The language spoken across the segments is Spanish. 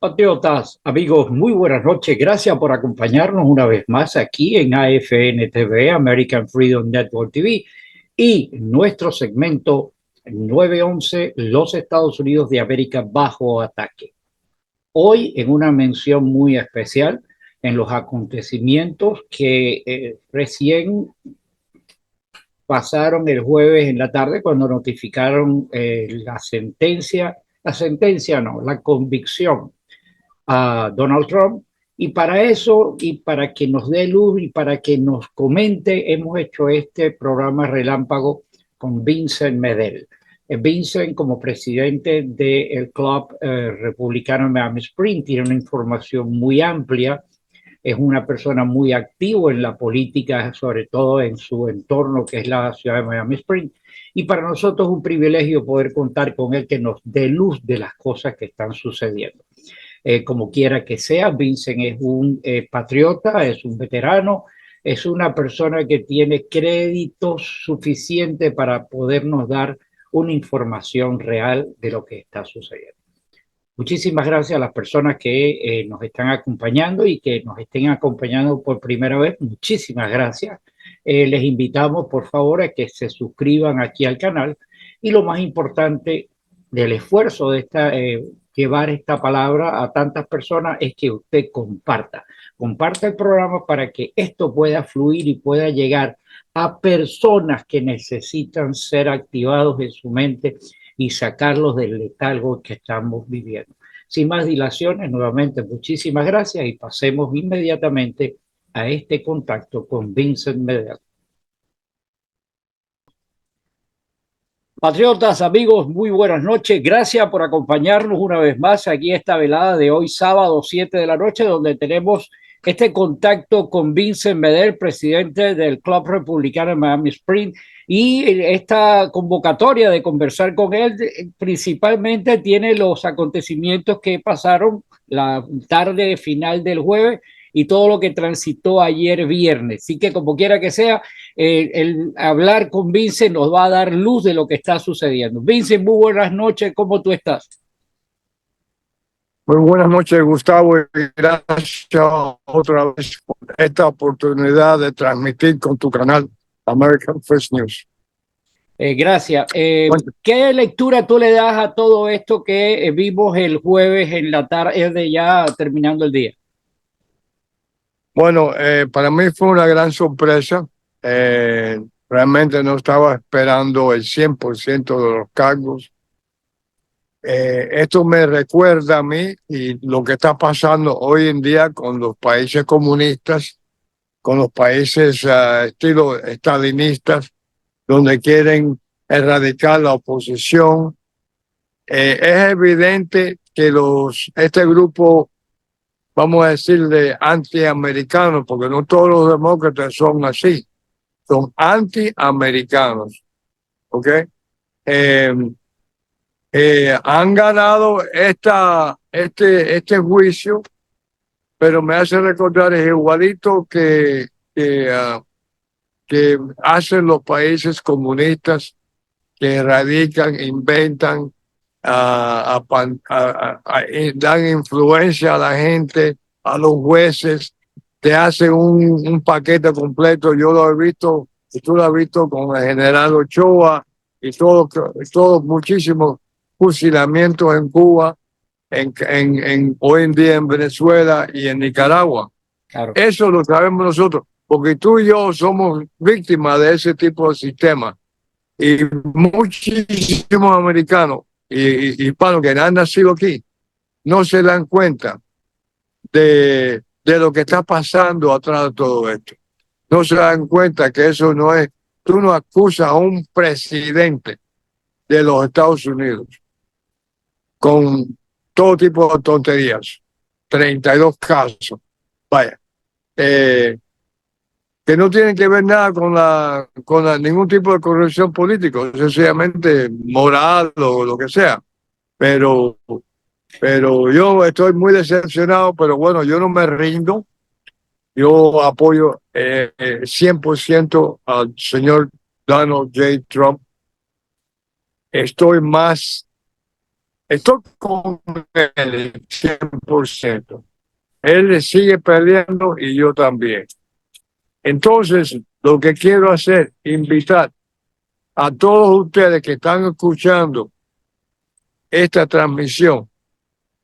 Patriotas, amigos, muy buenas noches. Gracias por acompañarnos una vez más aquí en AFN TV, American Freedom Network TV, y nuestro segmento 911, los Estados Unidos de América bajo ataque. Hoy en una mención muy especial en los acontecimientos que recién pasaron el jueves en la tarde cuando notificaron la convicción a Donald Trump. Y para eso, y para que nos dé luz y para que nos comente, hemos hecho este programa relámpago con Vincent Medel. Vincent, como presidente del Club Republicano Miami Springs, tiene una información muy amplia. Es una persona muy activa en la política, sobre todo en su entorno, que es la ciudad de Miami Springs. Y para nosotros es un privilegio poder contar con él, que nos dé luz de las cosas que están sucediendo. Como quiera que sea, Vincent es un patriota, es un veterano, es una persona que tiene créditos suficientes para podernos dar una información real de lo que está sucediendo. Muchísimas gracias a las personas que nos están acompañando y que nos estén acompañando por primera vez. Muchísimas gracias. Les invitamos, por favor, a que se suscriban aquí al canal. Y lo más importante del esfuerzo de llevar esta palabra a tantas personas es que usted comparta. Comparta el programa para que esto pueda fluir y pueda llegar a personas que necesitan ser activados en su mente y sacarlos del letargo que estamos viviendo. Sin más dilaciones, nuevamente muchísimas gracias y pasemos inmediatamente a este contacto con Vincent Medel. Patriotas, amigos, muy buenas noches. Gracias por acompañarnos una vez más aquí esta velada de hoy, sábado 7 de la noche, donde tenemos este contacto con Vincent Medel, presidente del Club Republicano en Miami Springs, y esta convocatoria de conversar con él principalmente tiene los acontecimientos que pasaron la tarde final del jueves y todo lo que transitó ayer viernes. Así que como quiera que sea, el hablar con Vincent nos va a dar luz de lo que está sucediendo. Vincent, muy buenas noches, ¿cómo tú estás? Muy buenas noches, Gustavo, y gracias otra vez por esta oportunidad de transmitir con tu canal American First News. Gracias. ¿Qué lectura tú le das a todo esto que vimos el jueves en la tarde, ya terminando el día? Bueno, para mí fue una gran sorpresa. Realmente no estaba esperando el 100% de los cargos. Esto me recuerda a mí y lo que está pasando hoy en día con los países comunistas, con los países estilo estalinistas, donde quieren erradicar la oposición. Es evidente que este grupo, vamos a decirle antiamericanos, porque no todos los demócratas son así, son antiamericanos, ¿ok? Han ganado este juicio, pero me hace recordar, es igualito que hacen los países comunistas, que erradican, inventan, dan influencia a la gente, a los jueces, te hacen un paquete completo. Yo lo he visto, y tú lo has visto con el general Ochoa y todos muchísimos fusilamientos en Cuba, hoy en día en Venezuela y en Nicaragua. Claro. Eso lo sabemos nosotros, porque tú y yo somos víctimas de ese tipo de sistema. Y muchísimos americanos y hispanos que han nacido aquí no se dan cuenta de lo que está pasando atrás de todo esto. No se dan cuenta que eso no es, tú no acusas a un presidente de los Estados Unidos con todo tipo de tonterías. 32 casos. Vaya. Que no tienen que ver nada con ningún tipo de corrupción política, sencillamente moral o lo que sea. Pero yo estoy muy decepcionado, pero bueno, yo no me rindo. Yo apoyo 100% al señor Donald J. Trump. Estoy más estoy con él 100%. Él le sigue peleando y yo también. Entonces, lo que quiero hacer, invitar a todos ustedes que están escuchando esta transmisión,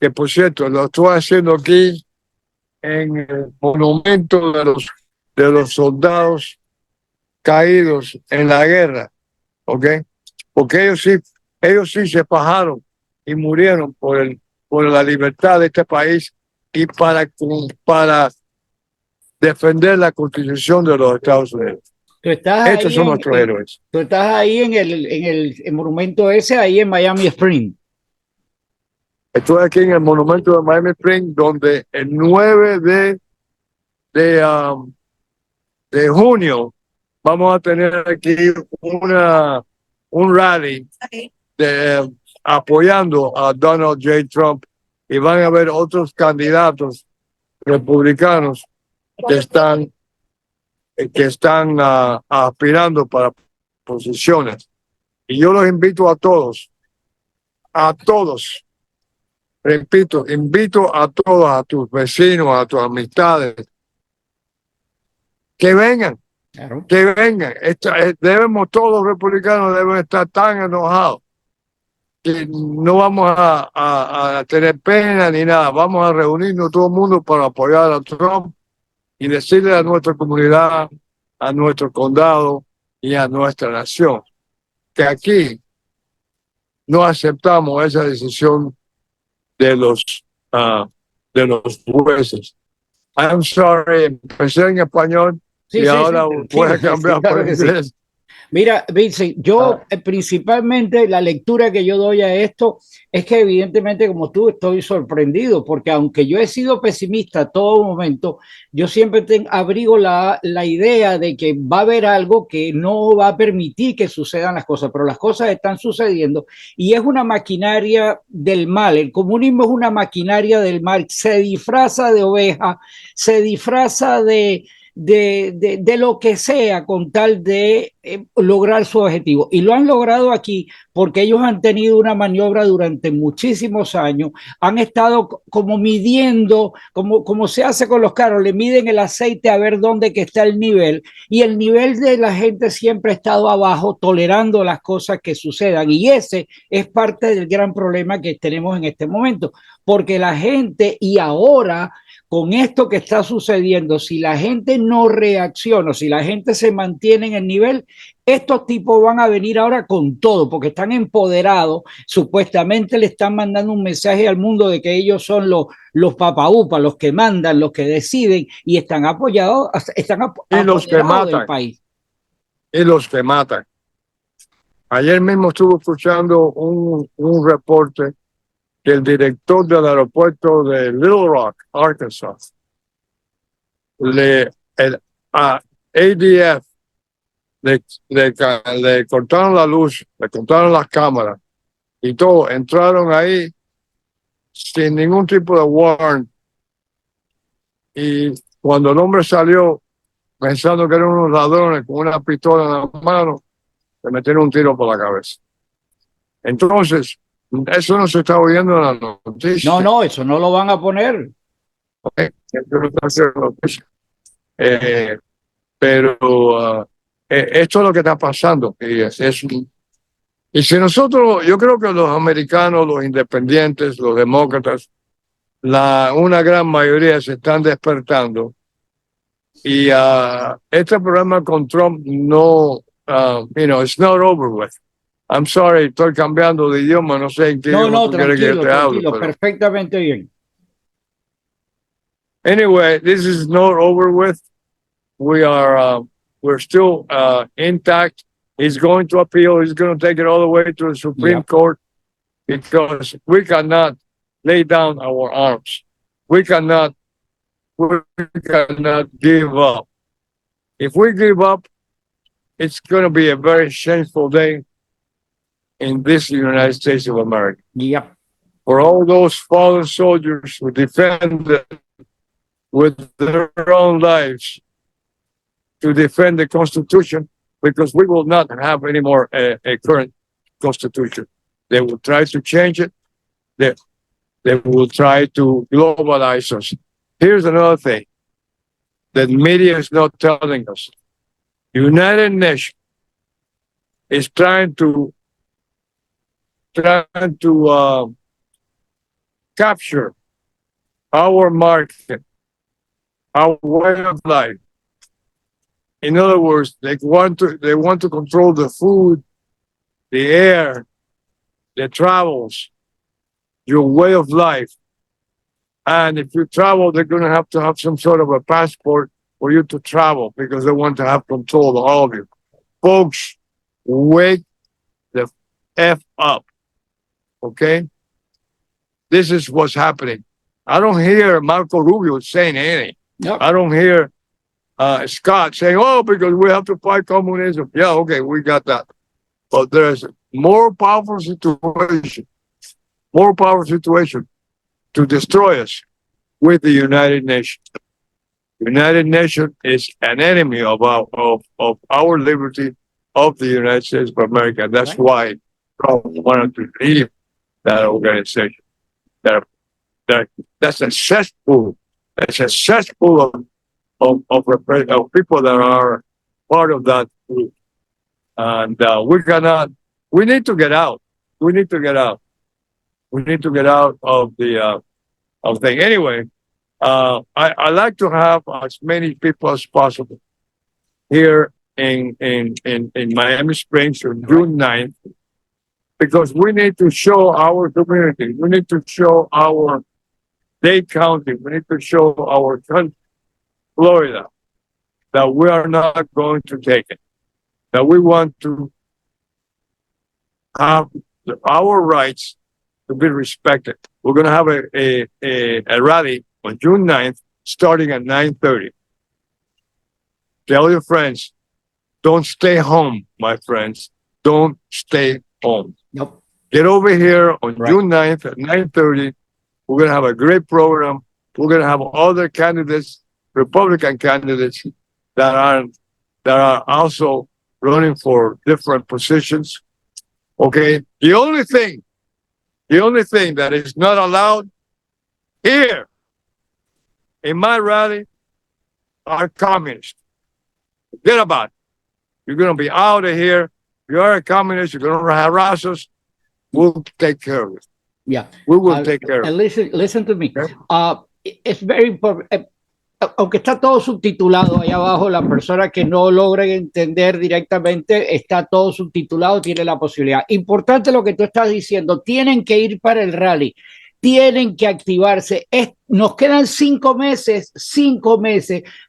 que por cierto lo estoy haciendo aquí en el monumento de los soldados caídos en la guerra, ¿ok? Porque ellos sí se fajaron y murieron por la libertad de este país y para defender la Constitución de los Estados Unidos. Tú estás Estos ahí son nuestros héroes. tú estás ahí en el monumento ese, ahí en Miami Spring. Estoy aquí en el monumento de Miami Spring, donde el 9 de junio vamos a tener aquí un rally apoyando a Donald J. Trump, y van a haber otros candidatos republicanos que están aspirando para posiciones. Y yo los invito a todos, repito, invito a todos, a tus vecinos, a tus amistades, que vengan, Claro. que vengan. Debemos, todos los republicanos deben estar tan enojados que no vamos a tener pena ni nada. Vamos a reunirnos todo el mundo para apoyar a Trump y decirle a nuestra comunidad, a nuestro condado y a nuestra nación que aquí no aceptamos esa decisión de los jueces. I'm sorry, empecé en español y ahora voy a cambiar por inglés. Mira, Vincent, yo principalmente la lectura que yo doy a esto es que evidentemente como tú estoy sorprendido, porque aunque yo he sido pesimista a todo momento, yo siempre abrigo la idea de que va a haber algo que no va a permitir que sucedan las cosas, pero las cosas están sucediendo y es una maquinaria del mal. El comunismo es una maquinaria del mal, se disfraza de oveja, se disfraza de lo que sea con tal de lograr su objetivo. Y lo han logrado aquí porque ellos han tenido una maniobra durante muchísimos años, han estado como midiendo, como se hace con los carros, le miden el aceite a ver dónde que está el nivel, y el nivel de la gente siempre ha estado abajo, tolerando las cosas que sucedan, y ese es parte del gran problema que tenemos en este momento, porque la gente, y ahora con esto que está sucediendo, si la gente no reacciona, si la gente se mantiene en el nivel, estos tipos van a venir ahora con todo, porque están empoderados, supuestamente le están mandando un mensaje al mundo de que ellos son los papaupas, los que mandan, los que deciden, y están apoyados, y los que matan del país. Y los que matan. Ayer mismo estuve escuchando un reporte que el director del aeropuerto de Little Rock, Arkansas, a ADF le cortaron la luz, le cortaron las cámaras y todo. Entraron ahí sin ningún tipo de warrant. Y cuando el hombre salió pensando que eran unos ladrones con una pistola en la mano, le metieron un tiro por la cabeza. Entonces, eso no se está oyendo en la noticia. No, eso no lo van a poner. Pero esto es lo que está pasando. Y si nosotros, yo creo que los americanos, los independientes, los demócratas, una gran mayoría se están despertando. Y este programa con Trump no, it's not over with. I'm sorry, estoy cambiando de idioma, no sé en qué idioma tú quieres que yo te hable. Tranquilo, perfectamente bien. Anyway, this is not over with. We're still intact. He's going to appeal. He's going to take it all the way to the Supreme Court, because we cannot lay down our arms. We cannot give up. If we give up, it's going to be a very shameful day in this United States of America. Yep. For all those fallen soldiers who defended with their own lives to defend the Constitution, because we will not have any more a current Constitution. They will try to change it. they, they will try to globalize us. Here's another thing that media is not telling us. United Nations is trying to capture our market, our way of life. In other words, they want to control the food, the air, the travels, your way of life. And if you travel, they're going to have some sort of a passport for you to travel because they want to have control of all of you. Folks, wake the F up. Okay? This is what's happening. I don't hear Marco Rubio saying anything. Yep. I don't hear Scott saying, oh, because we have to fight communism. Yeah, okay, we got that. But there's more powerful situation to destroy us with the United Nations. United Nations is an enemy of our liberty, of the United States of America. That's why Trump wanted to leave that organization. That's a cesspool. It's a cesspool of people that are part of that group. And we need to get out. We need to get out. We need to get out of the thing. Anyway, I like to have as many people as possible here in Miami Springs on June 9th, because we need to show our community, we need to show our Dade County, we need to show our country, Florida, that we are not going to take it, that we want to have our rights to be respected. We're going to have a rally on June 9th, starting at 9:30. Tell your friends, don't stay home, my friends. Don't stay home. Nope. Get over here on June 9th at 9:30. We're going to have a great program. We're going to have other candidates, Republican candidates, that are also running for different positions. Okay. The only thing that is not allowed here in my rally are communists. Forget about it. You're going to be out of here. You are a communist. You're going to harass us. We'll take care of it. Yeah. We will take care of it. Listen to me. Okay? It's very important. Aunque está todo subtitulado ahí abajo, la persona que no logre entender directamente, está todo subtitulado, tiene la posibilidad. Importante lo que tú estás diciendo, tienen que ir para el rally, tienen que activarse. Nos quedan 5 meses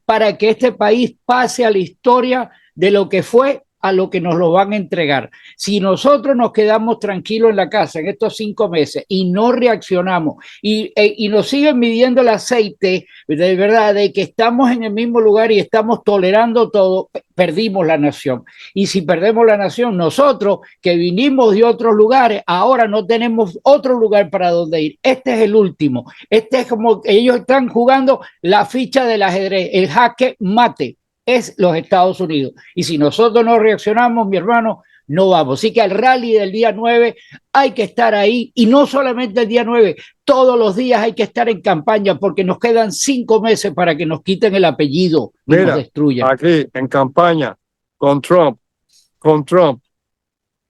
para que este país pase a la historia de lo que fue a lo que nos lo van a entregar. Si nosotros nos quedamos tranquilos en la casa en estos 5 meses y no reaccionamos y nos siguen midiendo el aceite, de verdad, de que estamos en el mismo lugar y estamos tolerando todo, perdimos la nación. Y si perdemos la nación, nosotros que vinimos de otros lugares, ahora no tenemos otro lugar para donde ir. Este es el último. Este es como ellos están jugando la ficha del ajedrez, el jaque mate. Es los Estados Unidos. Y si nosotros no reaccionamos, mi hermano, no vamos. Así que al rally del día 9 hay que estar ahí. Y no solamente el día 9, todos los días hay que estar en campaña porque nos quedan 5 meses para que nos quiten el apellido y nos destruyan. Aquí en campaña con Trump.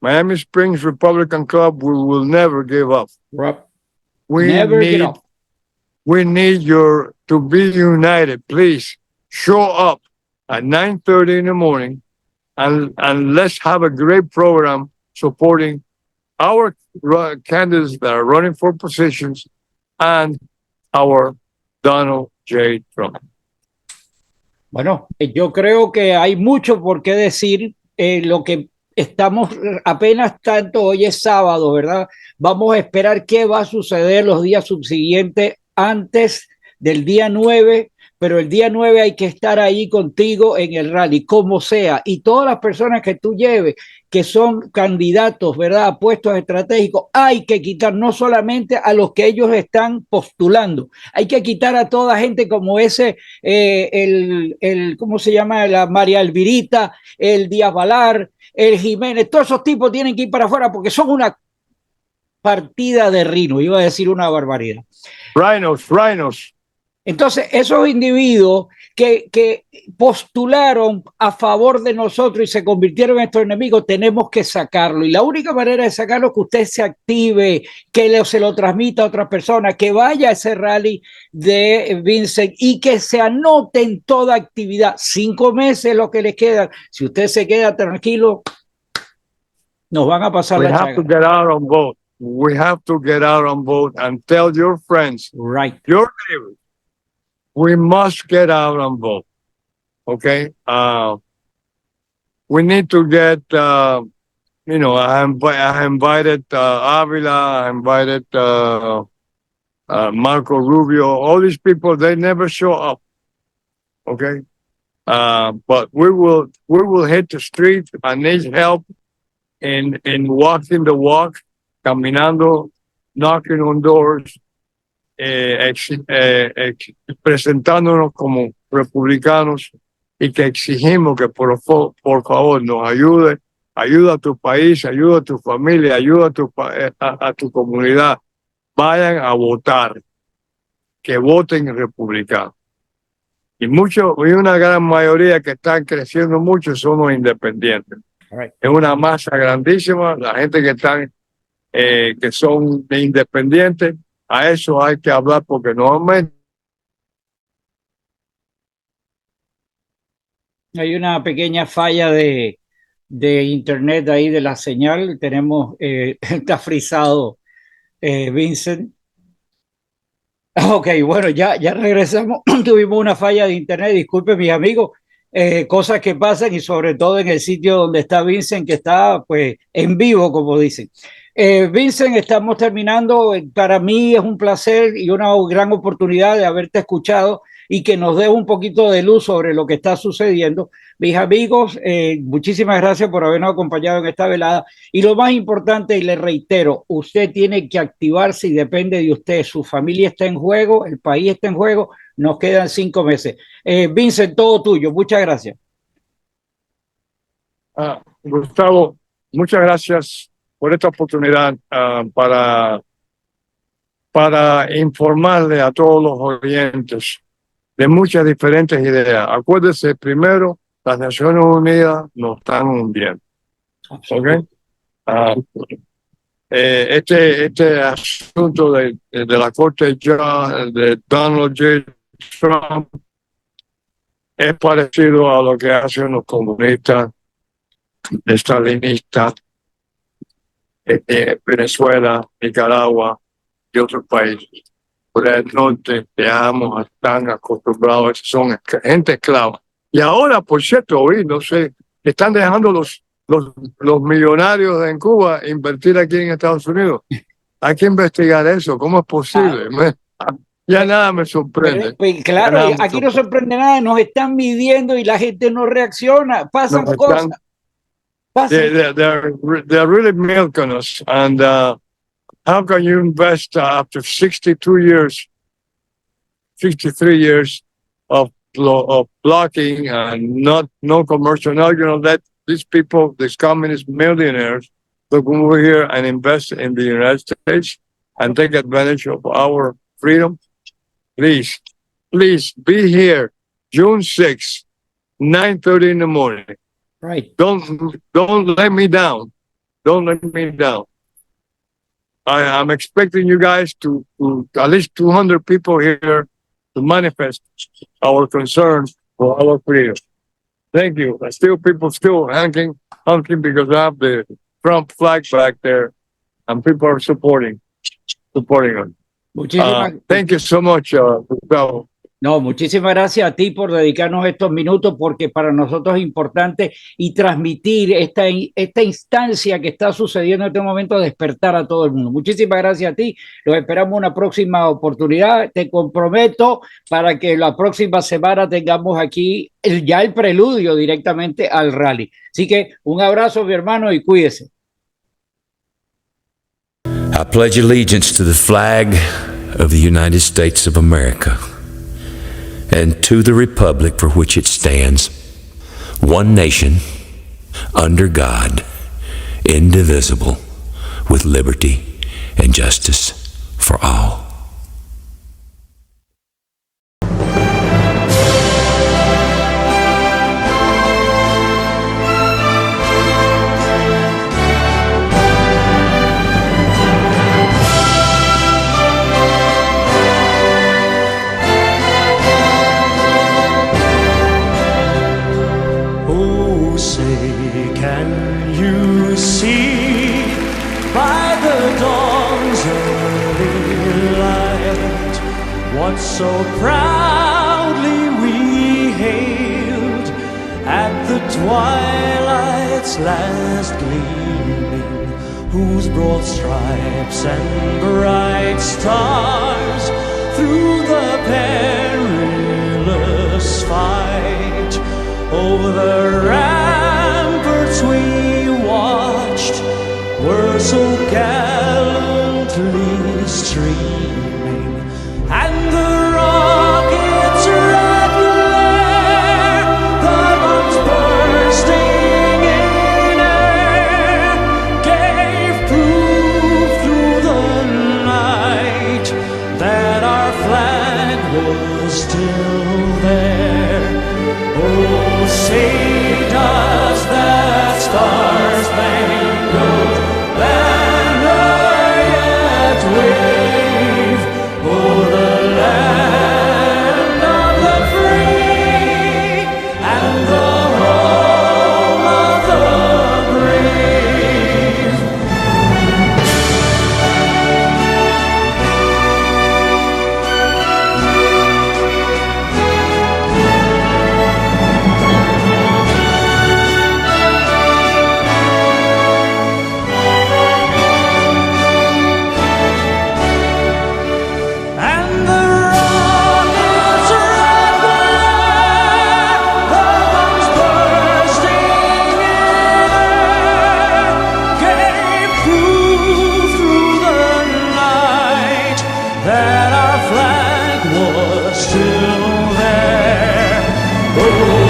Miami Springs Republican Club, we will never give up. We need you to be united. Please show up at 9:30 in the morning, and let's have a great program supporting our candidates that are running for positions and our Donald J. Trump. Bueno, yo creo que hay mucho por qué decir. Lo que estamos apenas tanto, hoy es sábado, ¿verdad? Vamos a esperar qué va a suceder los días subsiguientes antes del día 9. Pero el día 9 hay que estar ahí contigo en el rally, como sea. Y todas las personas que tú lleves, que son candidatos, ¿verdad?, a puestos estratégicos, hay que quitar no solamente a los que ellos están postulando, hay que quitar a toda gente como ese, ¿cómo se llama?, la María Elvirita, el Díaz Valar, el Jiménez, todos esos tipos tienen que ir para afuera porque son una partida de rino, iba a decir una barbaridad. Rhinos. Entonces, esos individuos que postularon a favor de nosotros y se convirtieron en estos enemigos, tenemos que sacarlo. Y la única manera de sacarlo es que usted se active, que se lo transmita a otras personas, que vaya a ese rally de Vincent y que se anote en toda actividad. 5 meses es lo que les queda. Si usted se queda tranquilo, nos van a pasar la chaga. We have to get out on boat. We have to get out on boat and tell your friends, right, your neighbors, we must get out on boat. Okay? We need to get, I invited Avila, I invited Marco Rubio, all these people, they never show up. Okay? But we will hit the street. I need help in walking the walk, caminando, knocking on doors, presentándonos como republicanos y que exigimos que por favor nos ayuda a tu país, ayuda a tu familia, ayuda a tu comunidad. Vayan a votar, que voten republicanos. Y una gran mayoría que están creciendo mucho son los independientes. Right. Es una masa grandísima, la gente que son independientes. A eso hay que hablar porque normalmente hay una pequeña falla de internet ahí de la señal. Tenemos, está frisado Vincent. Ok, bueno, ya regresamos. Tuvimos una falla de internet, disculpen mis amigos, cosas que pasan y sobre todo en el sitio donde está Vincent, que está pues en vivo, como dicen. Vincent, estamos terminando. Para mí es un placer y una gran oportunidad de haberte escuchado y que nos dé un poquito de luz sobre lo que está sucediendo. Mis amigos, muchísimas gracias por habernos acompañado en esta velada. Y lo más importante, y le reitero, usted tiene que activarse y depende de usted. Su familia está en juego, el país está en juego, nos quedan 5 meses. Vincent, todo tuyo. Muchas gracias. Gustavo, muchas gracias por esta oportunidad para informarle a todos los oyentes de muchas diferentes ideas. Acuérdese, primero, las Naciones Unidas nos están hundiendo. ¿Okay? Este asunto de la corte de Donald J. Trump es parecido a lo que hacen los comunistas, estalinistas, Venezuela, Nicaragua y otros países. Por el norte, veamos, están acostumbrados, son gente esclava. Y ahora, por cierto, hoy, no sé, están dejando los millonarios en Cuba invertir aquí en Estados Unidos. Hay que investigar eso, ¿cómo es posible? Ya nada me sorprende. Claro, aquí no sorprende nada, nos están midiendo y la gente no reacciona, pasan cosas. They're really milking us. And how can you invest after 63 years of blocking and no commercial? Now, that these people, these communist millionaires, look over here and invest in the United States and take advantage of our freedom. Please be here June 6th, 9:30 in the morning. Right. Don't let me down. Don't let me down. I'm expecting you guys to at least 200 people here to manifest our concerns for our freedom. Thank you. People still honking because I have the Trump flag back there, and people are supporting them. Thank you so much, Gustavo. No, muchísimas gracias a ti por dedicarnos estos minutos, porque para nosotros es importante y transmitir esta instancia que está sucediendo en este momento, despertar a todo el mundo. Muchísimas gracias a ti. Los esperamos en una próxima oportunidad. Te comprometo para que la próxima semana tengamos aquí ya el preludio directamente al rally. Así que un abrazo, mi hermano, y cuídese. I pledge allegiance to the flag of the United States of America and to the republic for which it stands, one nation, under God, indivisible, with liberty and justice for all. Oh, say, can you see by the dawn's early light what so proudly we hailed at the twilight's last gleaming, whose broad stripes and bright stars through the perilous fight over the ramparts we watched were so gallantly streaming, and the rockets' red glare, the bombs bursting in air, gave proof through the night that our flag was still there. Oh, say does that star-spangled banner yet wave o'er the land of the free and the home of the brave? And the rockets' red glare, the bombs bursting in air, gave proof through the night that our flag was still there. Oh,